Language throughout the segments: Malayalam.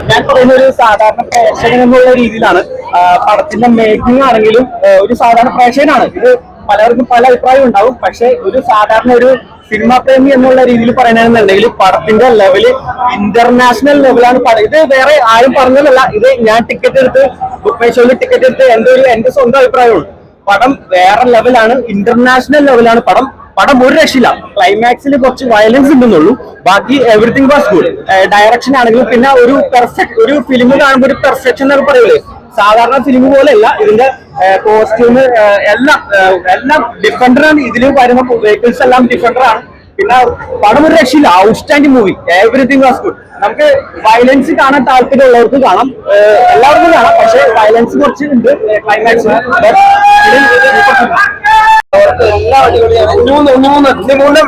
ഞാൻ പറയുന്ന ഒരു സാധാരണ പ്രേക്ഷകൻ എന്നുള്ള രീതിയിലാണ്. പടത്തിന്റെ മേക്കിംഗ് ആണെങ്കിലും ഒരു സാധാരണ പ്രേക്ഷകനാണ്. ഇത് പലർക്കും പല അഭിപ്രായം ഉണ്ടാവും. പക്ഷെ ഒരു സാധാരണ ഒരു സിനിമാ പ്രേമി എന്നുള്ള രീതിയിൽ പറയണമെന്നുണ്ടെങ്കിൽ പടത്തിന്റെ ലെവല് ഇന്റർനാഷണൽ ലെവലാണ്. ഇത് വേറെ ആരും പറഞ്ഞതല്ല, ഇത് ഞാൻ ടിക്കറ്റ് എടുത്ത് ബുക്ക് മൈ ഷോയിൽ ടിക്കറ്റ് എടുത്ത് എന്റെ സ്വന്തം അഭിപ്രായമുള്ളൂ. പടം വേറെ ലെവലാണ്, ഇന്റർനാഷണൽ ലെവലാണ് പടം. പടം ഒരു രക്ഷയില്ല. ക്ലൈമാക്സിൽ കുറച്ച് വയലൻസ് ഉണ്ടെന്നുള്ളൂ, ബാക്കി എവറിത്തിങ് വാസ് ഗുഡ്. ഡയറക്ഷൻ ആണെങ്കിലും പിന്നെ ഒരു പെർഫെക്റ്റ് ഒരു ഫിലിം കാണുമ്പോൾ ഒരു പെർഫെക്ഷൻ എന്നൊക്കെ പറയൂലേ, സാധാരണ ഫിലിം പോലെയല്ല. ഇതിന്റെ കോസ്റ്റ്യൂം എല്ലാം ഡിഫറൻ്റാണ്. ഇതിൽ വരുന്ന വെഹിക്കിൾസ് എല്ലാം ഡിഫറൻ്റാണ്. പിന്നെ പടം ഒരു രക്ഷയില്ല. Outstanding movie, everything was good. നമുക്ക് വയലൻസ് കാണാൻ താല്പര്യമുള്ളവർക്ക് കാണാം, എല്ലാവർക്കും കാണാം. പക്ഷെ വയലൻസ് കുറച്ച് ഉണ്ട് ക്ലൈമാക്സ്.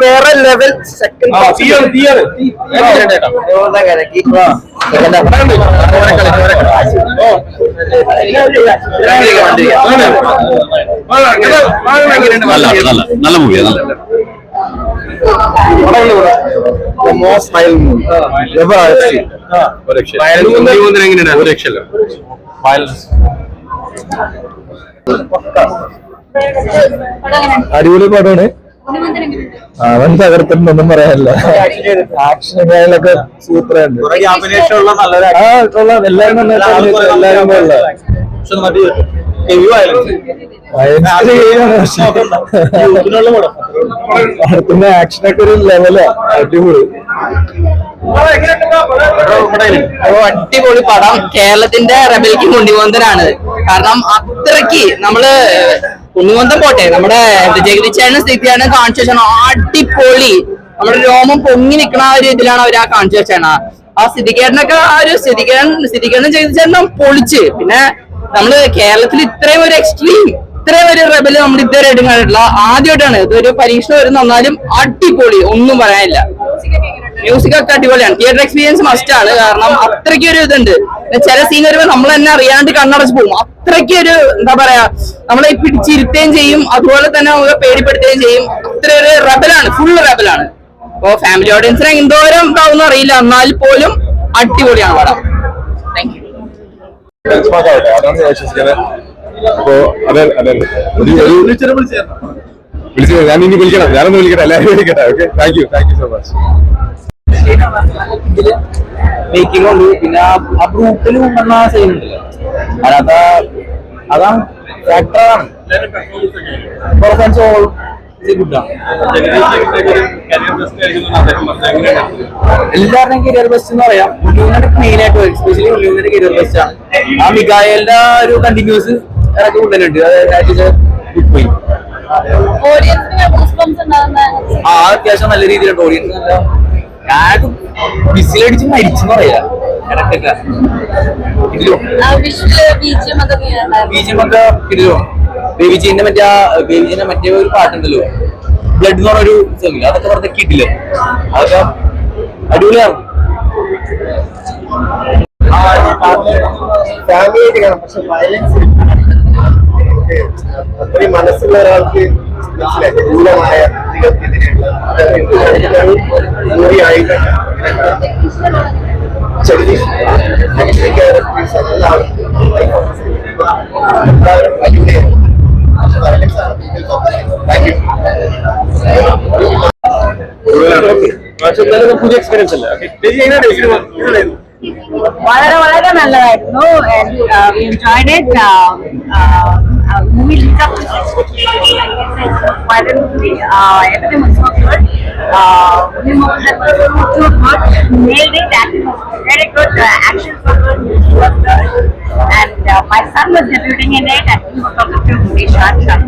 വേറെ ലെവൽ നല്ല മൂവിയാണ്. most violent movie ever I've seen. അടിപൊളി പടമാണ്. അവൻ തകർത്തിട്ടൊന്നും പറയാനില്ല. ആക്ഷൻ കാര്യങ്ങളൊക്കെ സൂപ്പറാണ്. എല്ലാരും അടുത്തുന്ന ആക്ഷനൊക്കെ ഒരു ലെവലാ. അടിപൊളി അടിപൊളി പടം. കേരളത്തിന്റെ റെബൽക്ക് മുണ്ടിവന്തനാണ്. കാരണം അത്രയ്ക്ക് നമ്മള് ഉണ്ണിമന്തം പോട്ടെ, നമ്മുടെ ജഗതിച്ചേട്ടനും സ്ഥിതിയാണ് കാണിച്ചു വെച്ചാണ്. അടിപൊളി. നമ്മുടെ രോമം പൊങ്ങി നിൽക്കണ ആ ഒരു ഇതിലാണ് അവർ ആ കാണിച്ചു വെച്ചാണ്. ആ സ്ഥിതികേടനൊക്കെ ആ ഒരു സ്ഥിതികേടനും ജഗതിച്ചേട്ടനും പൊളിച്ച്. പിന്നെ നമ്മള് കേരളത്തിൽ ഇത്രയും ഒരു എക്സ്ട്രീം, ഇത്രയും ഒരു റെബല് നമ്മൾ ഇതുവരെ എടുക്കാനില്ല. ആദ്യമായിട്ടാണ് ഇതൊരു പരീക്ഷണം വരും. എന്നാലും അടിപൊളി, ഒന്നും പറയാനില്ല. മ്യൂസിക് ഒക്കെ അടിപൊളിയാണ്. തിയേറ്റർ എക്സ്പീരിയൻസ് മസ്റ്റ് ആണ്. കാരണം അത്രയ്ക്ക് ഒരു ഇതുണ്ട്. ചില സീൻ വരുമ്പോൾ നമ്മൾ തന്നെ അറിയാണ്ട് കണ്ണടച്ച് പോകും. അത്രയ്ക്ക് ഒരു എന്താ പറയാ, നമ്മളെ പിടിച്ചിരുത്തുകയും ചെയ്യും, അതുപോലെ തന്നെ നമ്മളെ പേടിപ്പെടുത്തുകയും ചെയ്യും. അത്ര ഒരു റെബലാണ്, ഫുൾ റെബലാണ്. അപ്പൊ ഫാമിലി ഓഡിയൻസിനെ എന്തോരം ഇതാവുന്ന അറിയില്ല, എന്നാൽ പോലും അടിപൊളിയാണ് പടം. Thank you. ഞാനിനി വിളിക്കണം, ഞാനൊന്ന് വിളിക്കട്ടെ, എല്ലാവരും വിളിക്കട്ടെ. Okay, thank you so much. Making ഉണ്ട്. പിന്നെ ആ ഗ്രൂപ്പിൽ കൊണ്ടുവന്ന സൈൻ ഉണ്ടല്ലോ, അതിനകത്ത് അതാണ് ഫാക്ടറാണ്. എല്ലാവരുടെയും കരിയർ ബെസ്റ്റ് എന്ന് പറയാം. ഉള്ളിയൂരിന്റെ മെയിൻ ആയിട്ട്, എസ്പെഷ്യലി ഉള്ളിയൂരിന്റെ കരിയർ ബെസ്റ്റ് ആണ്. ആ മികായലിന്റെ ഒരു കണ്ടിന്യൂസ് ഇറക്കി കൊണ്ടുവരുന്നുണ്ട്. അത് പോയി അത്യാവശ്യം നല്ല രീതിയിലുണ്ട്. ഓഡിയൻസ് നല്ല ഞാൻ വിസിലടിച്ച് മരിച്ചെന്ന് പറയാ ഇടക്കൊക്കെ. ഇതിലും ബീജിയമൊക്കെ ഇതിലും ബേബിജിന്റെ മറ്റേ ഒരു പാട്ടുണ്ടല്ലോ, ബ്ലഡ് എന്ന് പറഞ്ഞൊരു സോങ്, അതൊക്കെ വെറുതെ കിട്ടില്ല. അതൊക്കെ അടിപൊളിയാണ്. ഫാമിലിയായിട്ട് കാണാം, പക്ഷെ വയലൻസ് അത്രയും മനസ്സുള്ള ഒരാൾക്ക് മനസ്സിലായ മൂവിയായിട്ട് പുതിയ എക്സ്പീരിയൻസ് അല്ലേ? വളരെ വളരെ നല്ലതായിരുന്നു. Movie everything was so good. Nailed it. Acting was very good. Action was good. Music was good. And my son was debuting in it, and he was also Shankar.